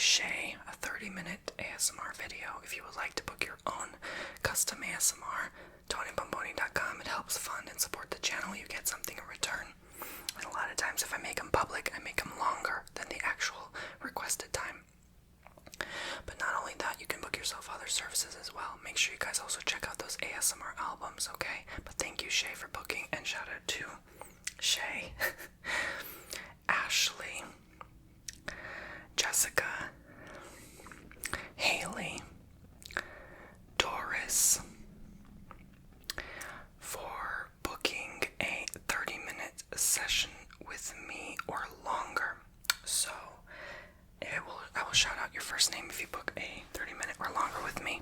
Shay, a 30-minute ASMR video. If you would like to book your own custom ASMR, TonyBomboni.com. It helps fund and support the channel. You get something in return. And a lot of times if I make them public, I make them longer than the actual requested time. But not only that, you can book yourself other services as well. Make sure you guys also check out those ASMR albums, okay? But thank you, Shay, for booking, and shout out to Shay, Ashley, Jessica, Haley, Doris, for booking a 30-minute session with me or longer. So I will shout out your first name if you book a 30-minute or longer with me.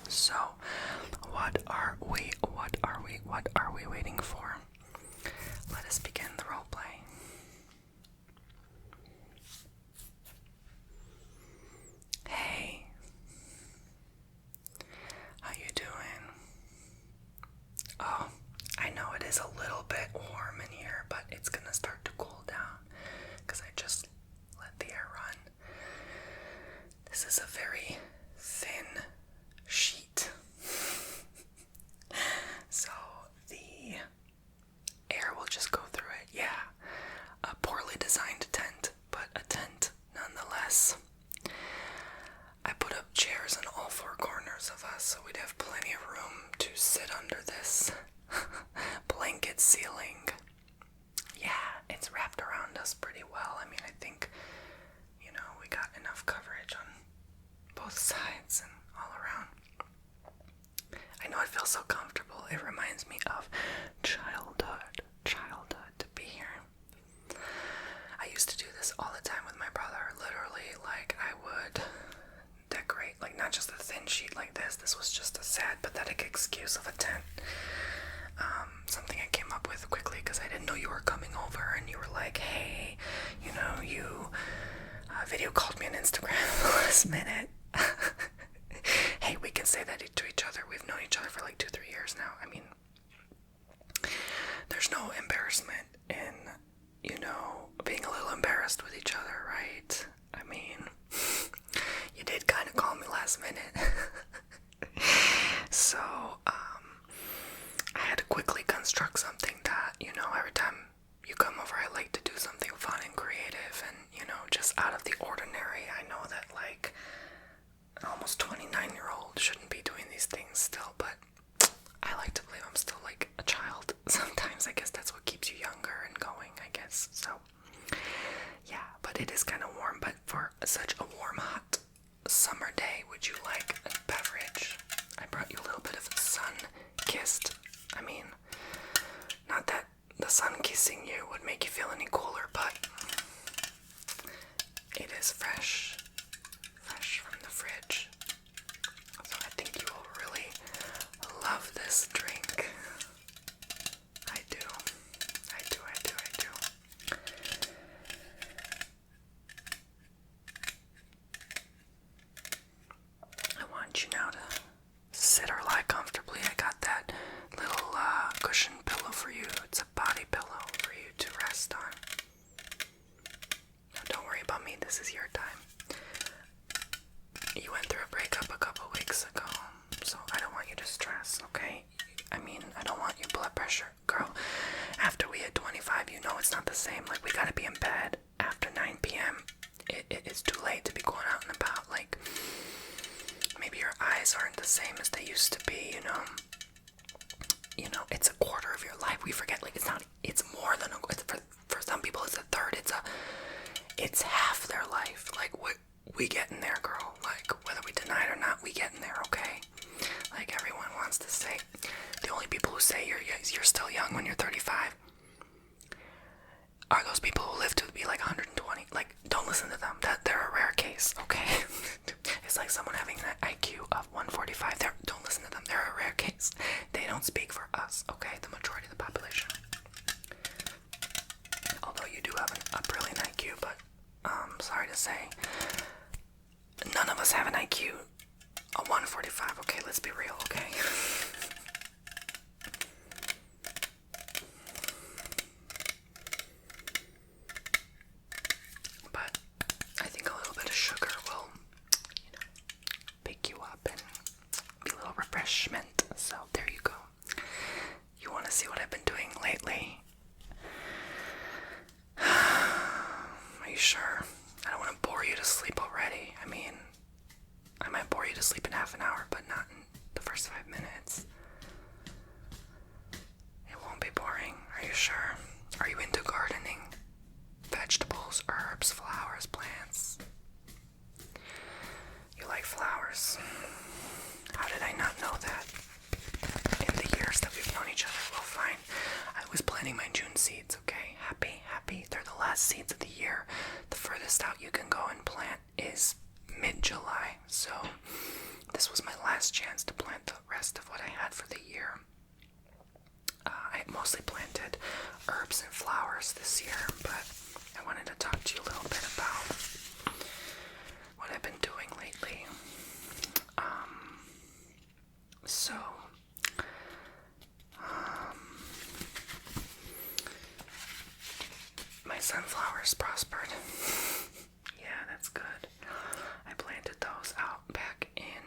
So, what are we waiting for? Let us begin the role play. Hey, how you doing? Oh, I know it is a little bit warm in here, but it's gonna start to cool down because I just let the air run. This is a very thin sheet, so the air will just go through it. Yeah, a poorly designed tent, but a tent nonetheless. I put up chairs in all four corners of us so we'd have plenty of room to sit under this blanket ceiling. Yeah, it's wrapped around us pretty well. I mean, I think, we got enough coverage on both sides and all around. I know it feels so comfortable. It reminds me of childhood to be here. I used to do this all the time with my brother. Literally, I would decorate, not just a thin sheet like this. This was just a sad, pathetic excuse of a tent. Something I came up with quickly because I didn't know you were coming over, and you were like, hey, you video called me on Instagram last minute. Hey, we can say that to each other. We've known each other for 2-3 years now. I mean, there's no embarrassment in, being a little embarrassed with each other, right? I mean, you did kind of call me last minute. So, I had to quickly construct something that, every time you come over, I like to do something fun and creative and, just out of the ordinary. I know that, an almost 29-year-old shouldn't be doing these things still, but I like to believe I'm still, a child. Sometimes I guess that's what keeps you younger and going, I guess. So, yeah, but it is kind of warm. But for such a warm, hot summer day, would you like a beverage? I brought you a little bit of sun-kissed. I mean, not that the sun kissing you would make you feel any cooler, but it is fresh from the fridge. So I think you will really love this drink. I do. I want you now to sit or lie comfortably. I got that little cushion pillow for you. It's a body pillow for you to rest on. Now, don't worry about me. This is your time. You went through a breakup a couple weeks ago, so I don't want you to stress, okay? I mean, I don't want your blood pressure. Girl, after we hit 25, it's not the same. We gotta be in bed after 9 p.m. It is too late to be going out and about. Maybe your eyes aren't the same as they used to be, it's a quarter of your life. We forget, it's more than for some people it's a third, it's half their life. We getting there, girl. Whether we deny it or not, we getting there, okay? Everyone wants to say, the only people who say you're still young when you're 35 are those people who live to be 120. Don't listen to them. They're a rare case, okay? It's like someone having an IQ of 145. Don't listen to them. They're a rare case. They don't speak for us, okay? The majority of the population. Although you do have a brilliant IQ, but sorry to say, none of us have an IQ of 145. Okay, let's be real, okay? But I think a little bit of sugar see what I've been doing lately? Are you sure? I don't want to bore you to sleep already. I mean, I might bore you to sleep in half an hour, but not in the first 5 minutes. It won't be boring. Are you sure? Are you into gardening? Vegetables, herbs, flowers, plants? You like flowers. How did I not know that? In the years that we've known each other, well, fine. I was planting my June seeds, okay? Happy. They're the last seeds of the year. The furthest out you can go and plant is mid-July. So this was my last chance to plant the rest of what I had for the year. I mostly planted herbs and flowers this year, but I wanted to talk to you a little bit about what I've been doing lately. My sunflowers prospered. Yeah, that's good. I planted those out back in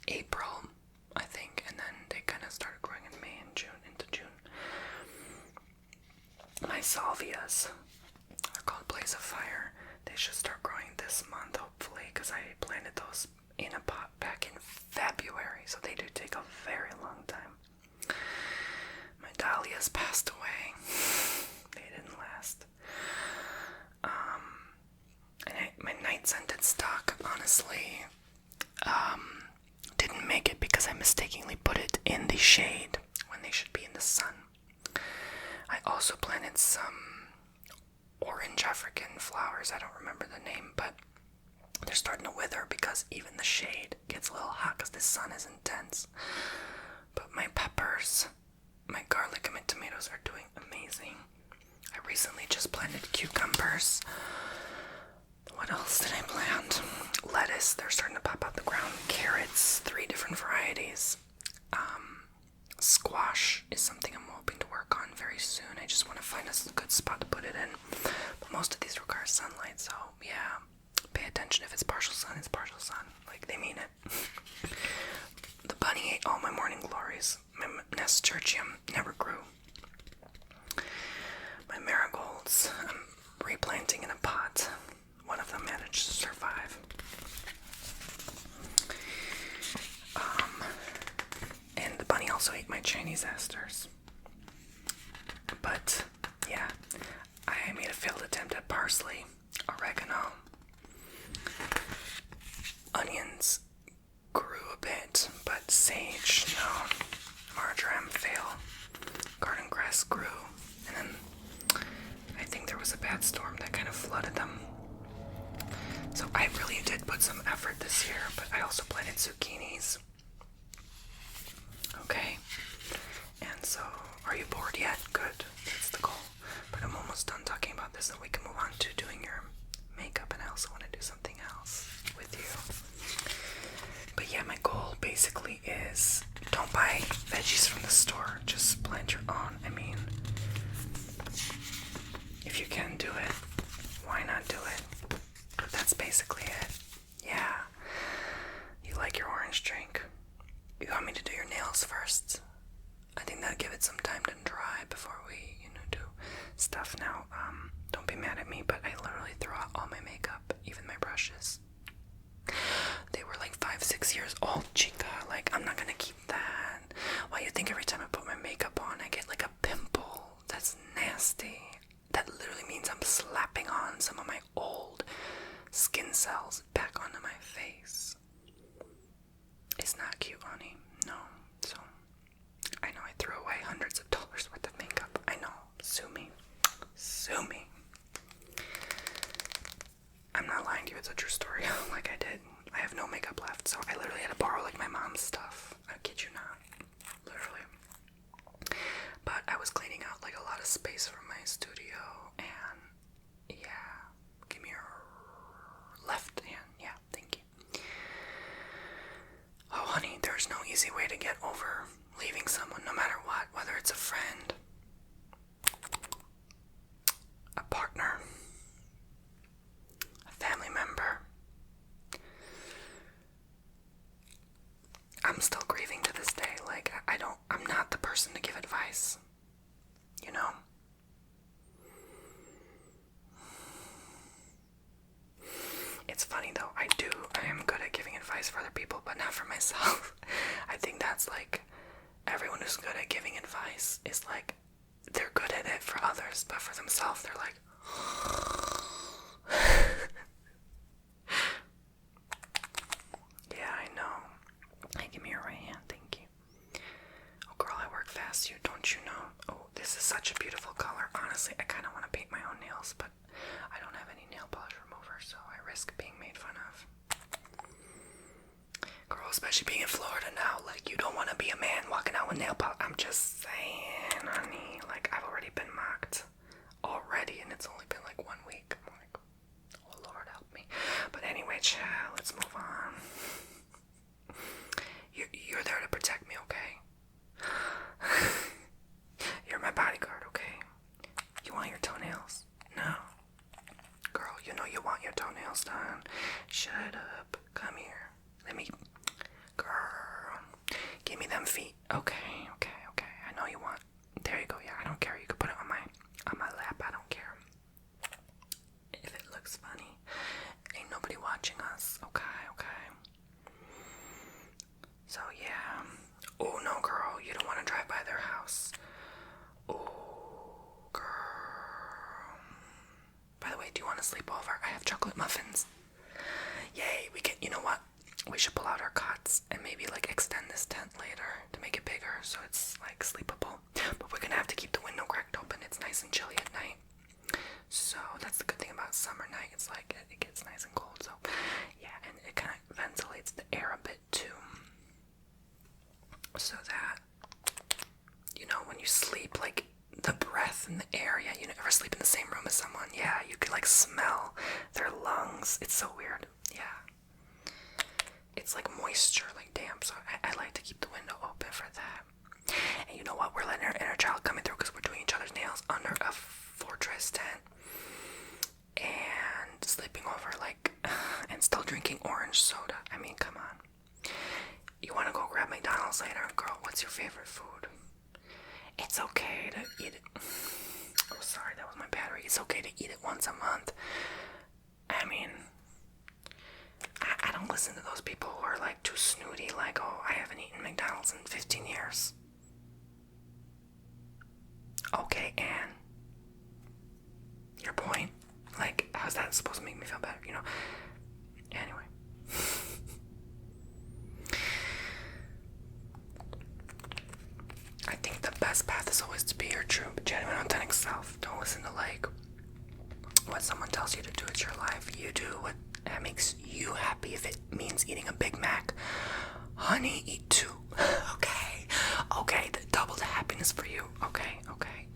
April, I think, and then they kind of started growing in May and June, into June. My salvias are called Blaze of Fire. They should start growing this month, hopefully, because I planted those in a pot back in February, so they do take a very long time. My dahlias passed away. They didn't last. And my night-scented stock, honestly, didn't make it because I mistakenly put it in the shade when they should be in the sun. I also planted some orange African flowers. I don't remember the name, but they're starting to wither because even the shade gets a little hot because the sun is intense. But my peppers, my garlic, and my tomatoes are doing amazing. I recently just planted cucumbers. What else did I plant? Lettuce, they're starting to pop out the ground. Carrots, 3 different varieties. Squash is something I'm hoping to work on very soon. I just want to find a good spot to put it in. But most of these require sunlight, so yeah. Pay attention. If it's partial sun, it's partial sun. Like, they mean it. The bunny ate all my morning glories. My nasturtium never grew. My marigolds, I'm replanting in a pot. One of them managed to survive. And the bunny also ate my Chinese asters. But, yeah, I made a failed attempt at parsley, oregano. Onions grew a bit, but sage, no. Marjoram, fail. Garden grass grew. And then I think there was a bad storm that kind of flooded them. So I really did put some effort this year, but I also planted zucchinis. Okay. And so, are you bored yet? Good. That's the goal. But I'm almost done talking about this, and we can move on to doing your makeup, and I also want to do something else with you. But yeah, my goal basically is don't buy veggies from the store. Just plant your own. I mean, if you can do it, why not do it? But that's basically it. Yeah. You like your orange drink? You want me to do your nails first? I think that'll give it some time to dry before we, do stuff. Now, don't be mad at me, but I literally threw out all my makeup, even my brushes. They were like 5-6 years old, chica. Like, I'm not gonna keep that. Why you think every time I put my makeup on, I get like a pimple? That's nasty. That literally means I'm slapping on some of my old skin cells back onto my face. It's not cute, honey. No. So, I know I threw away hundreds of dollars worth of makeup. I know. Sue me. Sue me. I'm not lying to you. It's a true story. Like, I did. I have no makeup left, so I literally had to borrow, like, my mom's stuff. I kid you not. Literally. But I was cleaning out, like, a lot of space from my studio, and, yeah. Give me your left hand. Yeah, thank you. Oh, honey, there's no easy way to get over leaving someone, no matter what, whether it's a friend, a partner, a family member. I'm still grieving to this day. Like, I'm not the person to give advice. advice, you know? It's funny though, I am good at giving advice for other people, but not for myself. I think that's like, everyone who's good at giving advice is like, they're good at it for others, but for themselves, they're like, yeah, I know. Hey, give me your right hand, thank you. Oh, girl, I work fast, don't you know? Oh, this is such a beautiful color. Honestly, I kind of want to paint my own nails, but I don't have any nail polish remover, so I risk being made fun of. Girl, especially being in Florida now, like, you don't want to be a man walking out with nail polish. I'm just saying, honey, like, I've already been mocked already, and it's only been like 1 week. I'm like, oh, Lord help me. But anyway, child, let's move on. You're there to protect me, okay? You're my bodyguard, okay? You want your toenails? No. Girl, you know you want your toenails done. Shut up. Come here. Let me... Girl. Give me them feet. Okay. I know you want... There you go. Yeah, I don't care. You can put it on my lap. I don't care. If it looks funny. Ain't nobody watching us. Okay. So, yeah. Oh, no, girl. You don't want to drive by their house. Oh, girl. By the way, do you want to sleep over? I have chocolate muffins. Yay, you know what? We should pull out our cots and maybe like extend this tent later to make it bigger so it's like sleepable. But we're gonna have to keep the window cracked open. It's nice and chilly at night. So that's the good thing about summer night. It's like it gets nice and cold. So yeah, and it kind of ventilates the air a bit too. So that, you know, when you sleep, like the breath and the air, yeah, you never sleep in the same room as someone. Yeah, you could like smell their lungs. It's so weird. Yeah. It's like moisture, like damp, so I like to keep the window open for that. And you know what? We're letting our inner child coming through because we're doing each other's nails under a fortress tent. And sleeping over, like, and still drinking orange soda. I mean, come on. You want to go grab McDonald's later? Girl, what's your favorite food? It's okay to eat it. Oh, sorry, that was my battery. It's okay to eat it once a month. I mean... I don't listen to those people who are like too snooty, like, oh, I haven't eaten McDonald's in 15 years. Okay, and your point? Like, how's that supposed to make me feel better, you know? Anyway. I think the best path is always to be your true, genuine, authentic self. Don't listen to, like, what someone tells you to do. It's your life. You do what that makes you happy. If it means eating a Big Mac, honey, eat 2. Okay, double the happiness for you. Okay,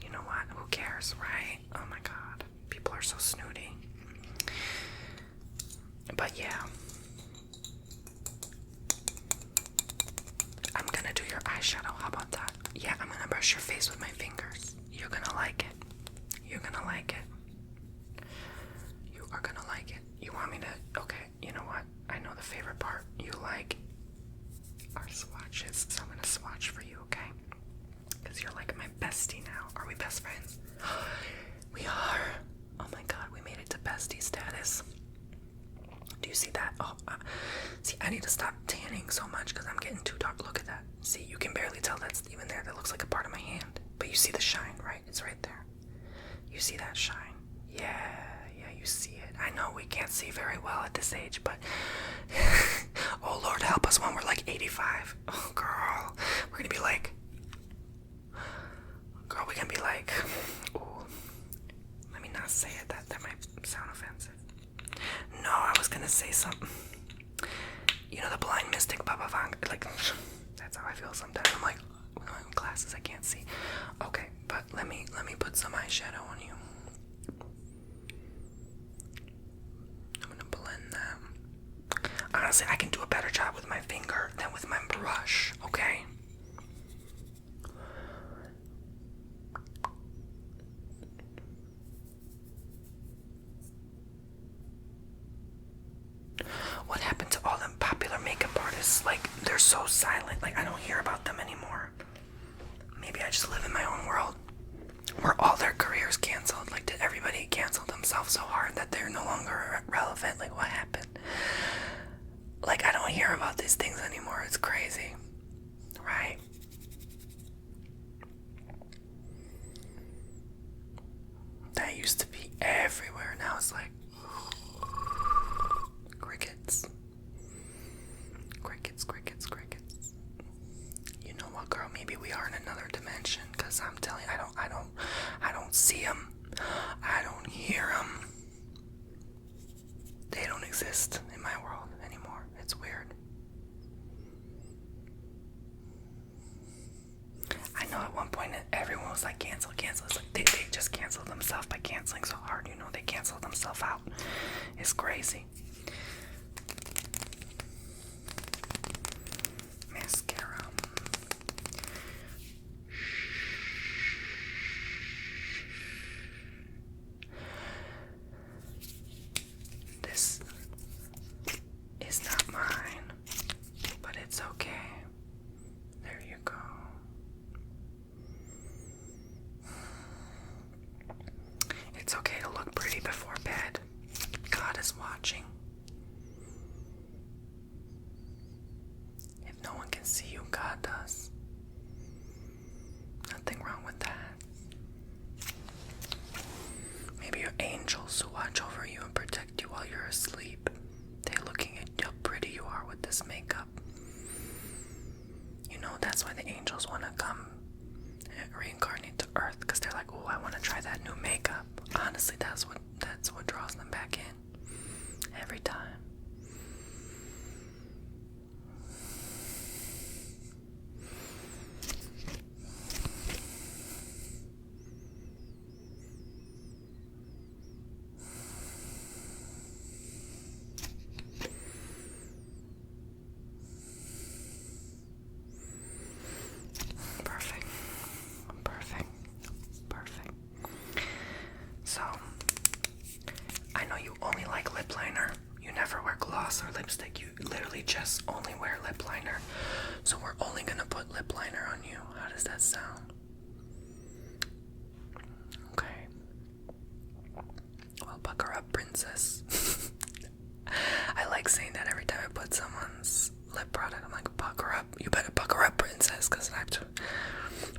you know what? Who cares, right? Oh my god, people are so snooty. But yeah, I'm gonna do your eyeshadow. How about that? Yeah, I'm gonna brush your face with my fingers. You're gonna like it. You're gonna like it. You are gonna like it. You want me to? Okay, you know what? I know the favorite part you like are swatches, so I'm gonna swatch for you, okay? Because you're like my bestie now. Are we best friends? We are. Oh my god, we made it to bestie status. Do you see that? Oh, see, I need to stop tanning so much because I'm getting too dark. Look at that. See, you can barely tell that's even there. That looks like a part of my hand. But you see the shine, right? It's right there. You see that shine? Yeah, you see it. I know we can't see very well at this age, but oh Lord help us when we're like 85. Oh girl, we're gonna be like, ooh, let me not say it. That might sound offensive. No, I was gonna say something. You know the blind mystic Baba Vanga? Like, that's how I feel sometimes. I'm like, with my own glasses, I can't see. Okay, but let me put some eyeshadow on you. I'm gonna blend that. Honestly, I can do a better job with my finger than with my brush, okay? What happened to all them popular makeup artists? Like, they're so silent. Like, I don't hear about them anymore. Maybe I just live in my used to be everywhere. Now it's like crickets. Crickets, crickets, crickets. You know what, girl? Maybe we are in another dimension, because I'm telling you, I don't see them. I don't hear them. They don't exist in my world anymore. It's weird. I know at one point everyone was like, cancel. It's like they just canceled themselves by canceling so hard. You know, they canceled themselves out. It's crazy. Mascara. This is not mine, but it's okay. There you go. It's okay to look pretty before bed. God is watching. If no one can see you, God does. Nothing wrong with that. Maybe your angels who watch over you and protect you while you're asleep. They're looking at how pretty you are with this makeup. You know, that's why the angels want to come and reincarnate to Earth, because they're like, oh, I want to try that new makeup. Honestly, that's what draws them back in every time. Perfect. So, I know you only like lip liner. You never wear gloss or lipstick. You literally just only wear lip liner. So we're only gonna put lip liner on you. How does that sound? Okay. Well, pucker up, princess. I like saying that every time I put someone's lip product. I'm like, pucker up. You better pucker up, princess, because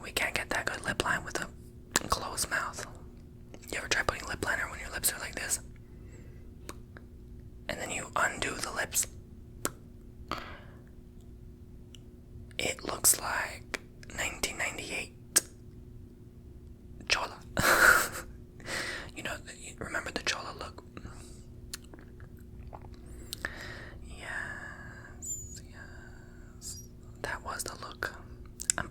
we can't get that good lip line with a closed mouth. You ever try putting lip liner when your lips are like this? And then you undo the lips. It looks like 1998 Chola. You know, remember the Chola look? Yes. That was the look.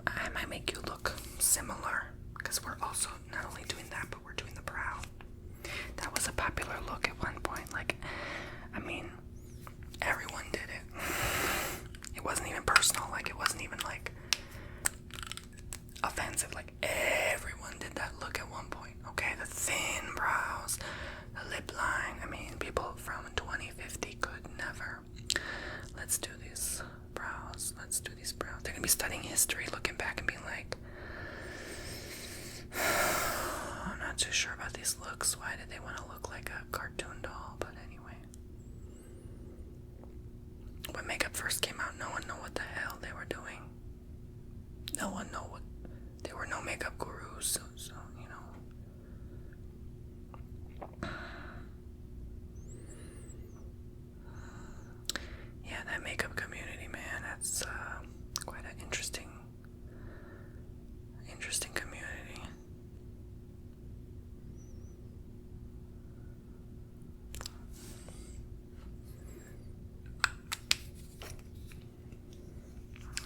I might make you look similar, because we're also not only doing that, but we're doing the brow. That was a popular look at one point. Like, I mean, everyone did it. It wasn't even personal. Like, it wasn't even like offensive. Like, everyone did that look at one point. Okay, the thin brows, the lip line. I mean, people from 2050 could never. Let's do these brows. They're gonna be studying history, looking back and being like, I'm not too sure about these looks. Why did they want to look like a cartoon doll? But anyway. When makeup first came out, no one knew what the hell they were doing. No one knew what. There were no makeup gurus, so you know. Yeah, that makeup community, man, that's quite an interesting community.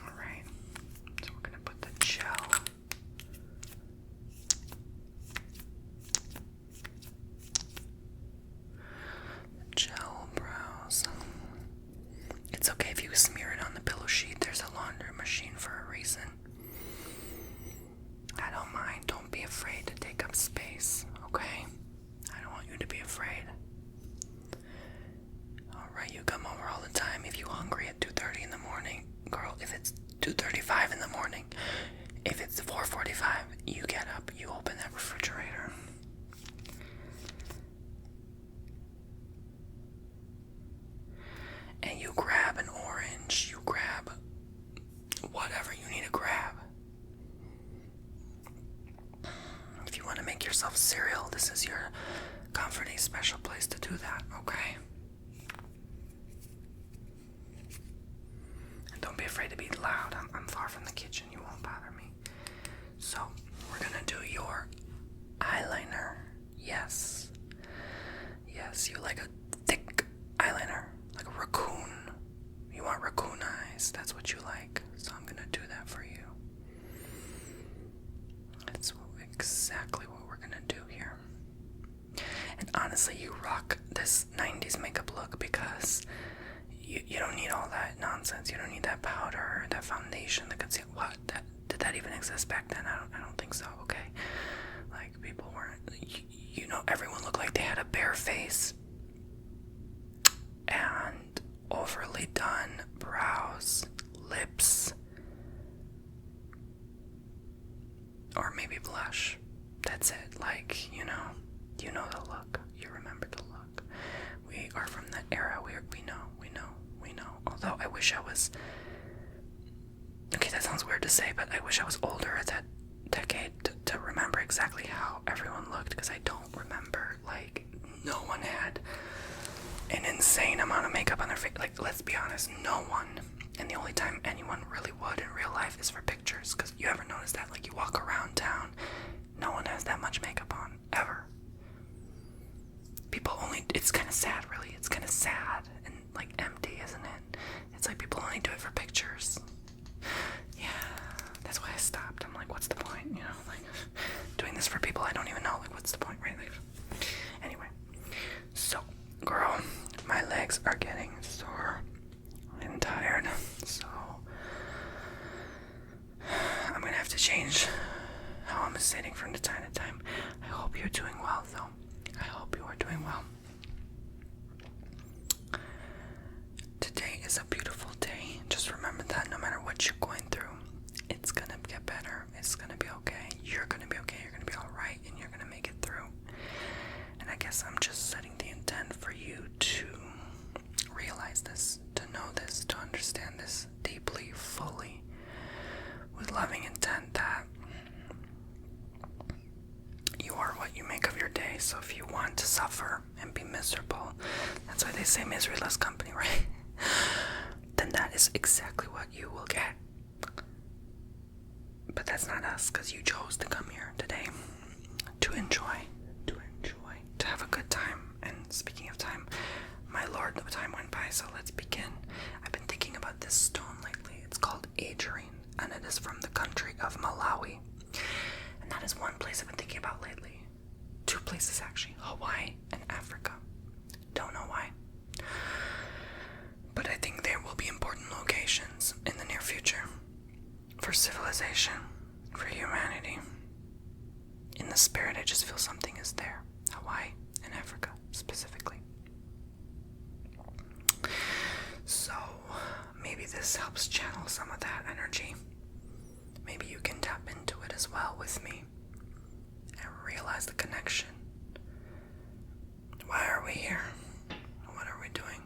Alright, so we're gonna put the gel you want to make yourself cereal, this is your comforting special place to do that, okay? And don't be afraid to be loud. I'm far from the kitchen. You won't bother me. So, we're gonna do your eyeliner. Yes. Yes, you like a thick eyeliner, like a raccoon. You want raccoon eyes. That's what you like. So I'm gonna do that for you. That's exactly what we're gonna do here. And honestly, you rock this 90s makeup look because you don't need all that nonsense. You don't need that powder, that foundation, the concealer. What? Did that even exist back then? I don't think so. Okay, like people weren't. You know, everyone looked like they had a bare face and overly done brows, lips, or maybe blush. That's it. Like, you know the look. You remember the look. We are from that era. We know. Although I wish I was. Okay, that sounds weird to say, but I wish I was older at that decade to remember exactly how everyone looked, because I don't remember. Like, no one had an insane amount of makeup on their face. Like, let's be honest, no one. And the only time anyone really would in real life is for pictures, because you ever notice that? Like, you walk around town, no one has that much makeup on, ever. People only, it's kind of sad, really. It's kind of sad and, like, empty, isn't it? It's like people only do it for pictures. Yeah, that's why I stopped. I'm like, what's the point? You know, like, doing this for people I don't even know. Like, what's the point, right? Like, anyway, so, girl, my legs are getting sore and tired, so I'm gonna have to change how I'm sitting from time to time. I hope you're doing well, though. I hope you are doing well. Today is a beautiful day. Just remember that no matter what you're going through, it's gonna get better. It's gonna be okay. You're gonna be okay. You're gonna be alright, and you're gonna make it through. And I guess I'm just setting the intent for you to realize this, to know this, to understand this deeply, fully, with loving intent that you are what you make of your day. So if you want to suffer and be miserable, that's why they say misery loves company, right? Then that is exactly what you will get. But that's not us, because you chose to come here today to enjoy, to have a good time. And speaking of time, my lord, the time went by, so let's begin. I've been thinking about this stone lately. It's called agerine, and it is from the country of Malawi. And that is one place I've been thinking about lately. Two places, actually. Hawaii and Africa. Don't know why. But I think there will be important locations in the near future for civilization, for humanity. In the spirit, I just feel something is there. Hawaii and Africa, specifically. So, maybe this helps channel some of that energy. Maybe you can tap into it as well with me and realize the connection. Why are we here? What are we doing?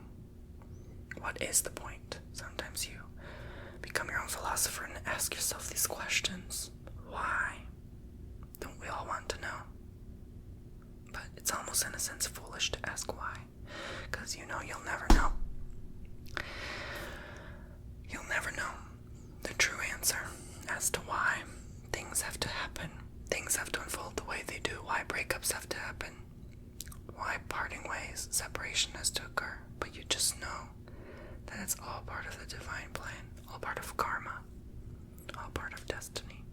What is the point? Sometimes you become your own philosopher and ask yourself these questions. Why? Don't we all want to know? But it's almost in a sense foolish to ask why, because you know you'll never know. You'll never know the true answer as to why things have to happen, things have to unfold the way they do, why breakups have to happen, why parting ways, separation has to occur. But you just know that it's all part of the divine plan, all part of karma, all part of destiny.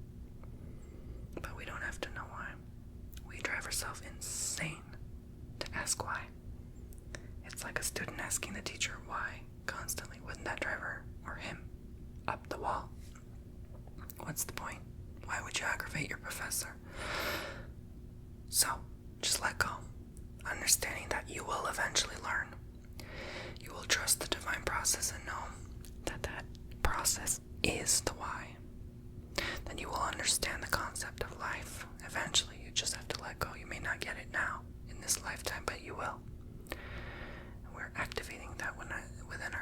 But we don't have to know why. We drive ourselves insane to ask why. It's like a student asking the teacher why constantly. Wouldn't that drive her or him up the wall? What's the point? Why would you aggravate your professor? So, just let go, understanding that you will eventually learn. You will trust the divine process and know that that process is the why. Then you will understand the concept of life. Eventually, you just have to let go. You may not get it now in this lifetime, but you will. And we're activating that within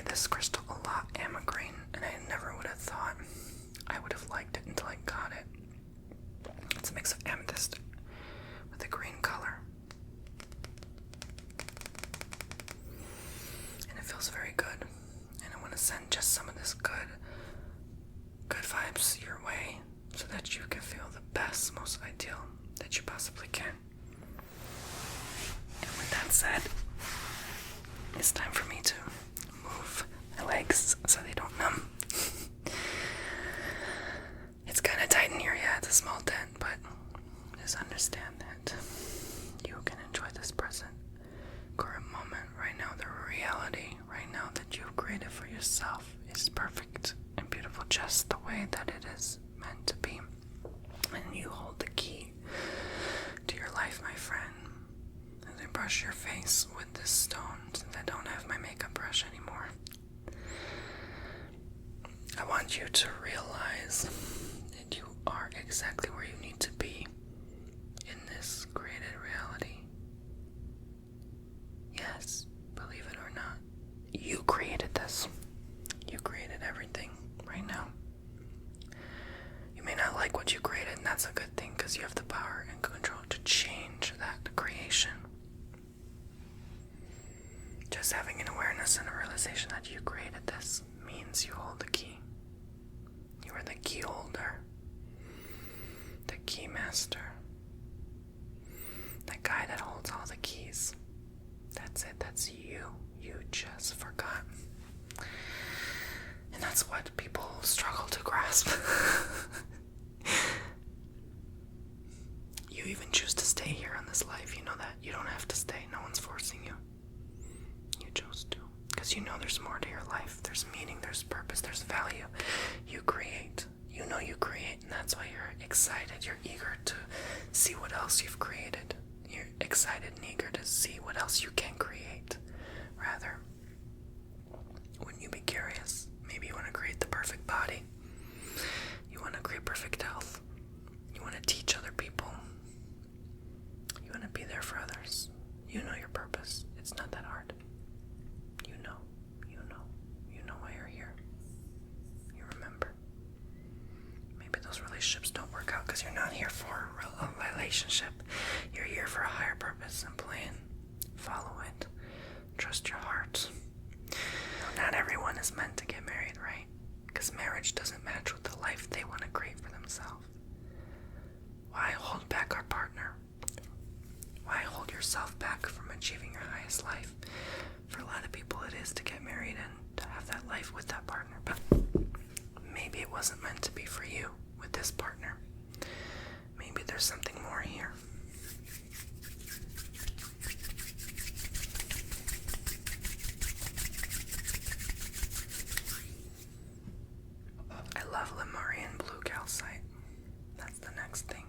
this crystal a lot, Amagreen, and I never would have thought I would have liked it until I got it. It's a mix of amethyst with a green color. And it feels very good. And I want to send just some of this good vibes your way so that you can feel the best, most ideal that you possibly can. And with that said, it's time for me to move my legs so they don't numb. It's kind of tight in here, yeah, it's a small tent, but just understand that you can enjoy this present current moment right now. The reality right now that you've created for yourself is perfect and beautiful just the way that it is meant to be. And you hold the key to your life, my friend. As I brush your face with this stone, since I don't have my makeup brush anymore, I want you to realize that you are exactly where you need to be in this created reality. Yes, believe it or not, you created this. You created everything right now. You may not like what you created, and that's a good thing because you have the power and control to change that creation. Just having an awareness and a realization that you created this means you hold the key. You are the key holder, the key master, the guy that holds all the keys. That's it, that's you. You just forgot. And that's what people struggle to grasp. You even choose to stay here on this life. You know that. You don't have to stay. No one's forcing you. You chose to. Because you know there's more to your life. There's meaning, there's purpose, there's value. You create. You know you create. And that's why you're excited. You're eager to see what else you've created. You're excited and eager to see what else you can create. Rather, wouldn't you be curious? Maybe you want to create the perfect body. You want to create perfect health. You want to teach other people. You want to be there for others. You know your purpose. It's not that hard. You know why you're here. You remember. Maybe those relationships don't work out because you're not here for a relationship. You're here for a higher purpose and plan. Follow it. Trust your heart. Not everyone is meant to get married, right? Because marriage doesn't match with the life they want to create for themselves. Why hold back our partner? Why hold yourself back from achieving your highest life? For a lot of people it is to get married and to have that life with that partner, but maybe it wasn't meant to be for you with this partner. Maybe there's something more here. I love Lemurian blue calcite. That's the next thing.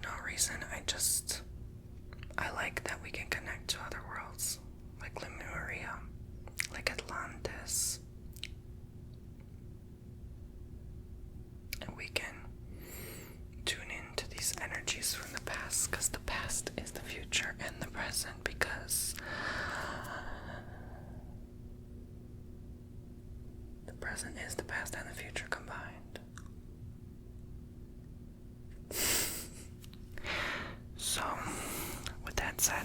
No reason, I like that we can connect to other worlds, like Lemuria, like Atlantis. And we can tune into these energies from the past, because the past is the future and the present, because the present is the past and the future combined. So, with that said,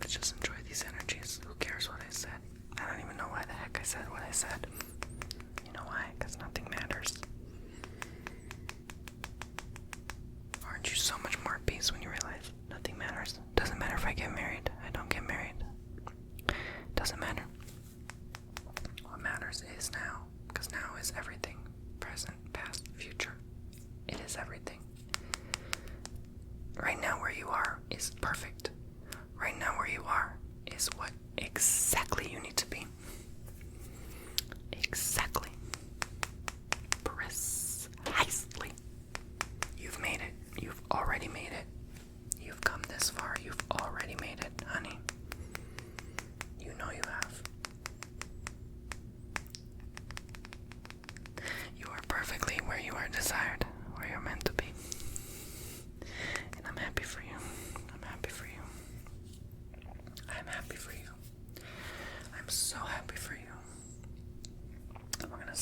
let's just enjoy these energies. Who cares what I said? I don't even know why the heck I said what I said. You know why? Because nothing matters. Aren't you so much more at peace when you realize nothing matters? Doesn't matter if I get married. I don't get married. Doesn't matter. What matters is now. Because now is everything. Present, past, future. It is everything. Right now where you are is perfect. Right now where you are is what exactly you need to be. Exactly. Precisely. You've made it. You've already made it. You've come this far. You've already made it, honey. You know you have. You are perfectly where you are desired, where you're meant to be.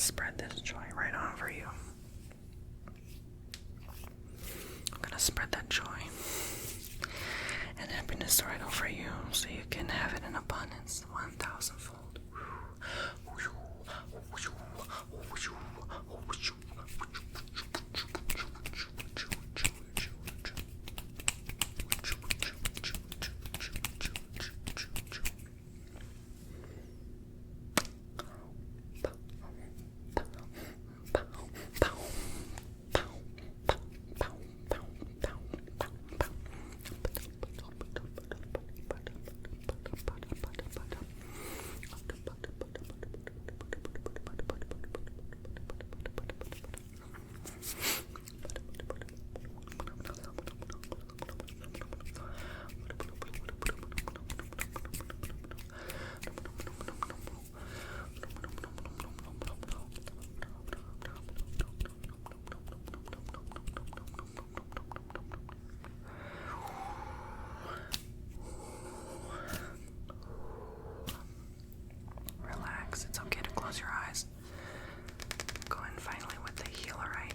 spread this joy right over you. I'm gonna spread that joy and happiness right over you so you can have it in abundance 1,000-fold. It's okay to close your eyes. Go in finally with the healerite,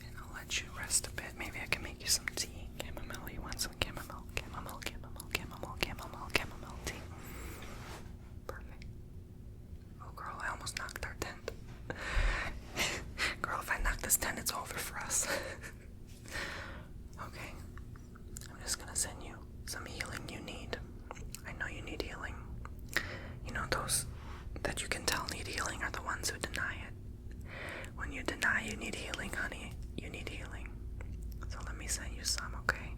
and I'll let you rest a bit. Maybe I can make you some tea. Chamomile. You want some chamomile? Chamomile tea. Perfect. Oh, girl, I almost knocked our tent. Girl, if I knock this tent, it's over for us. Okay. I'm just gonna send you some healing you need. I know you need healing. You know, those that you can tell need healing are the ones who deny it. When you deny you need healing, honey, you need healing. So let me send you some, okay?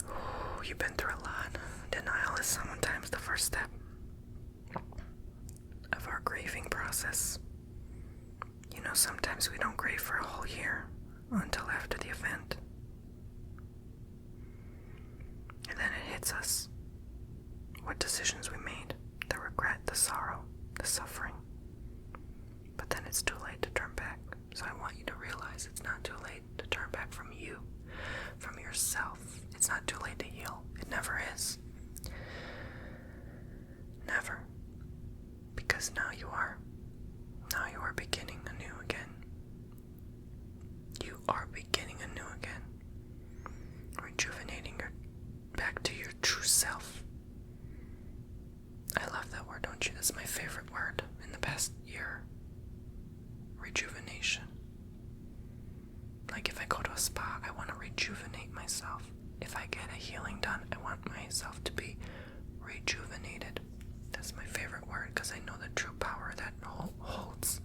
Ooh, you've been through a lot. Denial is sometimes the first step of our grieving process. You know, sometimes we don't grieve for a whole year until after the event. And then it hits us. What decisions we made. The regret, the sorrow, the suffering. But then it's too late to turn back. So I want you to realize it's not too late to turn back from you, from yourself. It's not too late to heal. It never is. Never. Because now you are. Now you are beginning anew again. You are beginning anew again. Rejuvenating back to your true self. I love that word, don't you? That's my favorite word in the past year. Rejuvenation. Like if I go to a spa, I want to rejuvenate myself. If I get a healing done, I want myself to be rejuvenated. That's my favorite word because I know the true power that holds.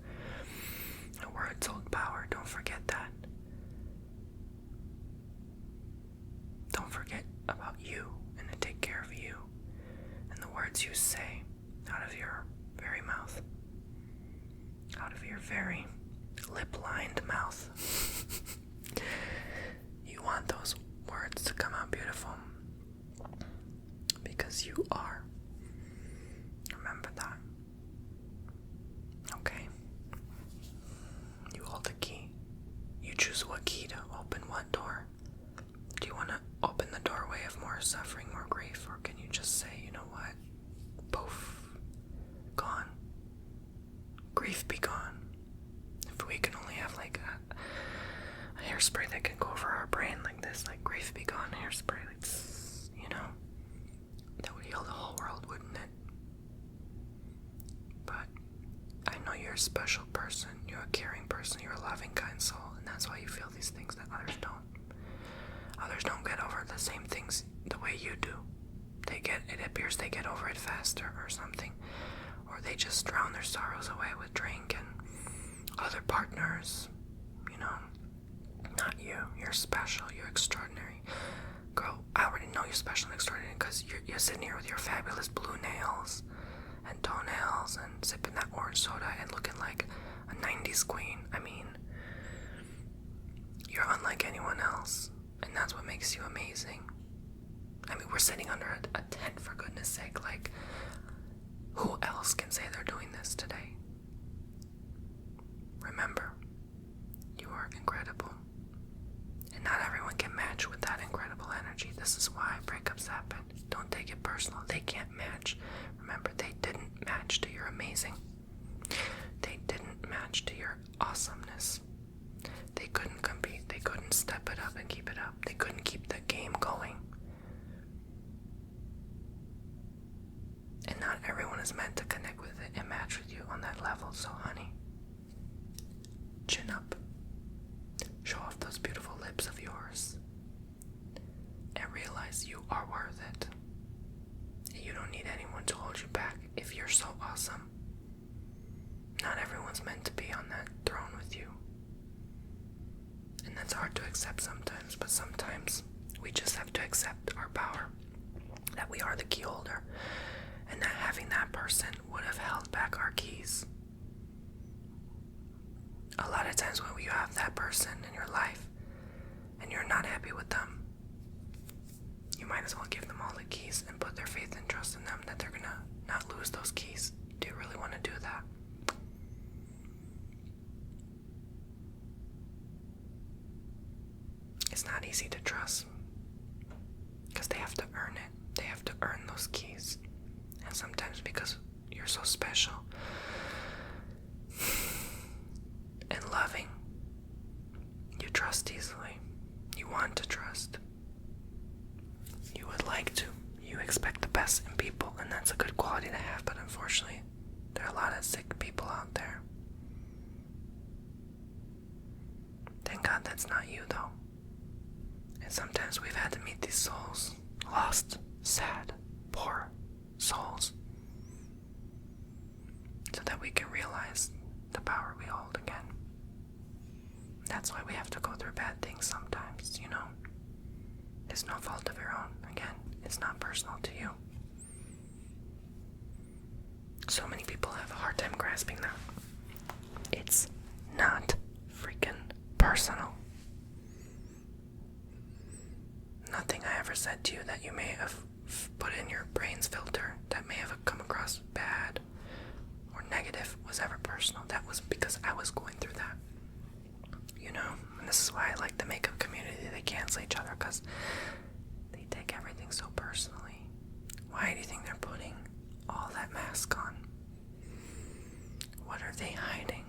The words hold power. Don't forget that. Don't forget about you and to take care of you. And the words you say out of your very mouth, out of your very lip-lined mouth. You want those words to come out beautiful because you are. Remember that. Okay? You hold the key. You choose what key to open what door. Do you want to open the doorway of more suffering, more grief, or can you just say, you know what? Poof. Gone. Grief be gone. If we can only have like a hairspray that can go over our brain like this, like grief be gone hairspray, like, you know, that would heal the whole world, wouldn't it? But I know you're a special person, you're a caring person, you're a loving, kind soul, and that's why you feel these things that others don't. Others don't get over the same things the way you do. It appears they get over it faster or something, or they just drown their sorrows away with drink and other partners, you know. Not you. You're special. You're extraordinary. Girl, I already know you're special and extraordinary because you're sitting here with your fabulous blue nails and toenails and sipping that orange soda and looking like a 90s queen. I mean, you're unlike anyone else, and that's what makes you amazing. I mean, we're sitting under a tent, for goodness sake. Like, who else can say they're doing this today? Remember, you are incredible. And not everyone can match with that incredible energy. This is why breakups happen. Don't take it personal. They can't match. Remember, they didn't match to your amazing. awesomeness. They couldn't compete. They couldn't step it up and keep it up. They couldn't keep the game going. And not everyone is meant to connect with it and match with you on that level. So, honey, chin up. Show off those beautiful lips of yours. And realize you are worth it. And you don't need anyone to hold you back if you're so awesome. Not everyone's meant to be on that throne with you. And that's hard to accept sometimes, but sometimes we just have to accept our power. That we are the key holder. And that having that person would have held back our keys. A lot of times when you have that person in your life and you're not happy with them, you might as well give them all the keys and put their faith and trust in them that they're gonna not lose those keys. Do you really want to do that? It's not easy to trust because they have to earn it. They have to earn those keys. And sometimes because you're so special and loving, you trust easily. You want to trust. You would like to. You expect the best in people, and that's a good quality to have, but unfortunately, there are a lot of sick people out there. Thank God that's not you, though. And sometimes we've had to meet these souls, lost, sad, poor souls, so that we can realize the power we hold again. That's why we have to go through bad things sometimes, you know. It's no fault of your own. Again, it's not personal to you. So many people have a hard time grasping that. It's not freaking personal. Nothing I ever said to you that you may have put in your brain's filter that may have come across bad or negative was ever personal. That was because I was going through that. You know, and this is why I like the makeup community. They cancel each other because they take everything so personally. Why do you think they're putting all that mask on? What are they hiding?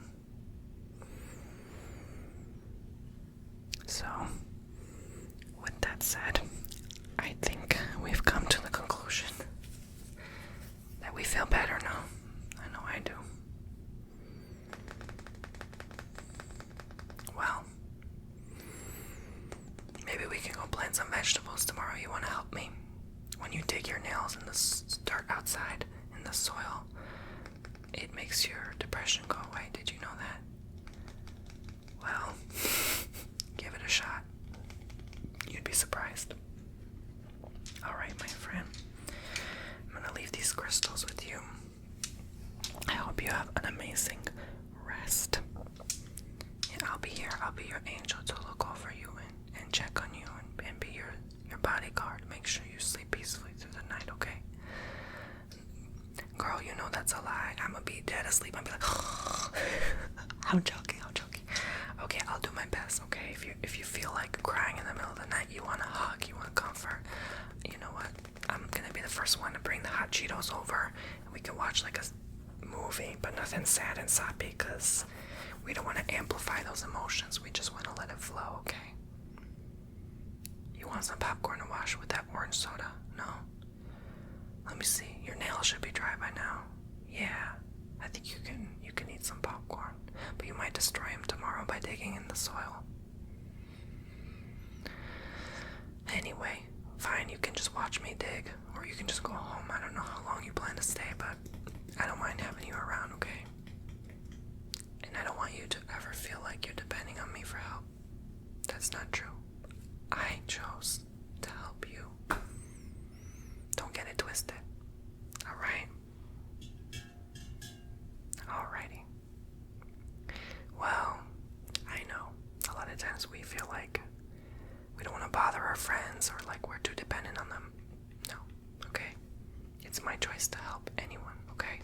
So, with that said, I think we've come to the conclusion that we feel better now. I know I do. Well, maybe we can go plant some vegetables tomorrow. You want to help me? When you dig your nails in the dirt outside in the soil, it makes your depression go away. Did you know that? Well, give it a shot. You'd be surprised. Alright, my friend. I'm gonna leave these crystals with you. I hope you have an amazing rest. And I'll be here. I'll be your angel to look over you and check on you and be your bodyguard. Make sure you sleep peacefully through the night, okay? Girl, you know that's a lie. I'm gonna be dead asleep. I'm gonna be like, I'm joking. Okay, I'll do my best, okay? If you feel like crying in the middle of the night, you want a hug, you want comfort, you know what? I'm gonna be the first one to bring the hot Cheetos over, and we can watch like a movie, but nothing sad and soppy, because we don't want to amplify those emotions. We just want to let it flow, okay? You want some popcorn to wash with that orange soda? No? Let me see. Your nails should be dry by now. Yeah, I think you can eat some popcorn, but you might destroy them tomorrow by digging in the soil. Anyway, fine, you can just watch me dig, or you can just go home. I don't know how long you plan to stay, but I don't mind having you around, okay? And I don't want you to ever feel like you're depending on me for help. That's not true. I chose to help you. Don't get it twisted. Alright? Alrighty. Well, I know a lot of times we feel like we don't want to bother our friends or like we're too dependent on them. No, okay? It's my choice to help anyone, okay?